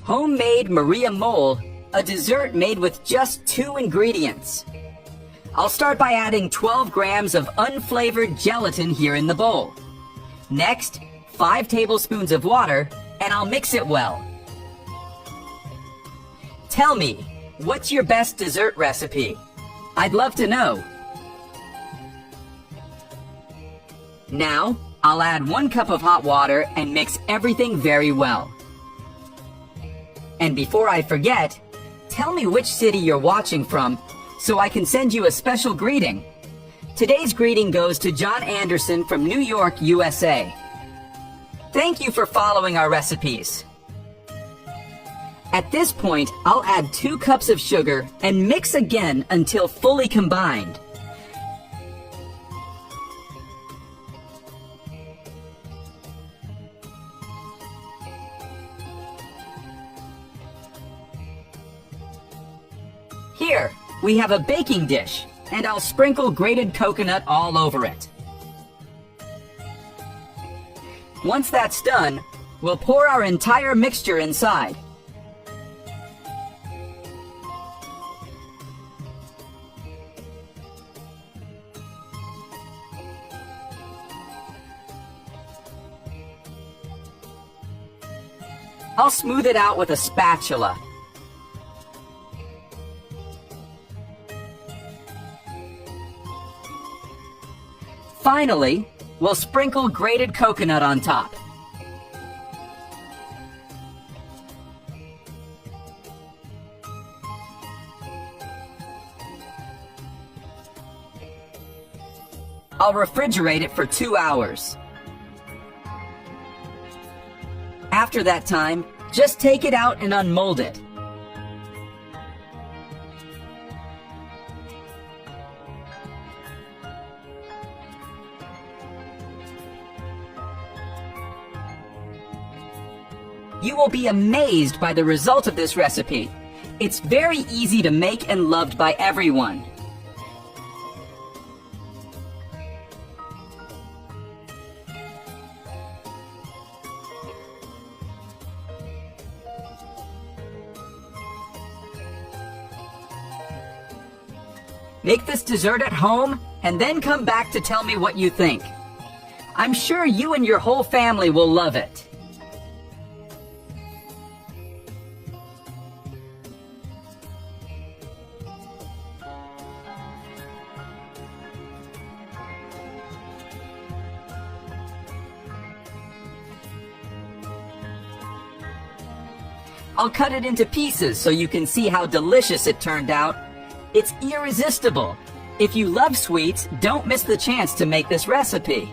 Homemade Maria Mole, a dessert made with just 2 ingredients. I'll start by adding 12 grams of unflavored gelatin here in the bowl. Next, 5 tablespoons of water, and I'll mix it well. Tell me, what's your best dessert recipe? I'd love to know. Now, I'll add 1 cup of hot water and mix everything very well. And before I forget, tell me which city you're watching from so I can send you a special greeting. Today's greeting goes to John Anderson from New York, USA. Thank you for following our recipes. At this point, I'll add 2 cups of sugar and mix again until fully combined. Here, we have a baking dish, and I'll sprinkle grated coconut all over it. Once that's done, we'll pour our entire mixture inside. I'll smooth it out with a spatula. Finally, we'll sprinkle grated coconut on top. I'll refrigerate it for 2 hours. After that time, just take it out and unmold it. You will be amazed by the result of this recipe. It's very easy to make and loved by everyone. Make this dessert at home and then come back to tell me what you think. I'm sure you and your whole family will love it. I'll cut it into pieces so you can see how delicious it turned out. It's irresistible. If you love sweets, don't miss the chance to make this recipe.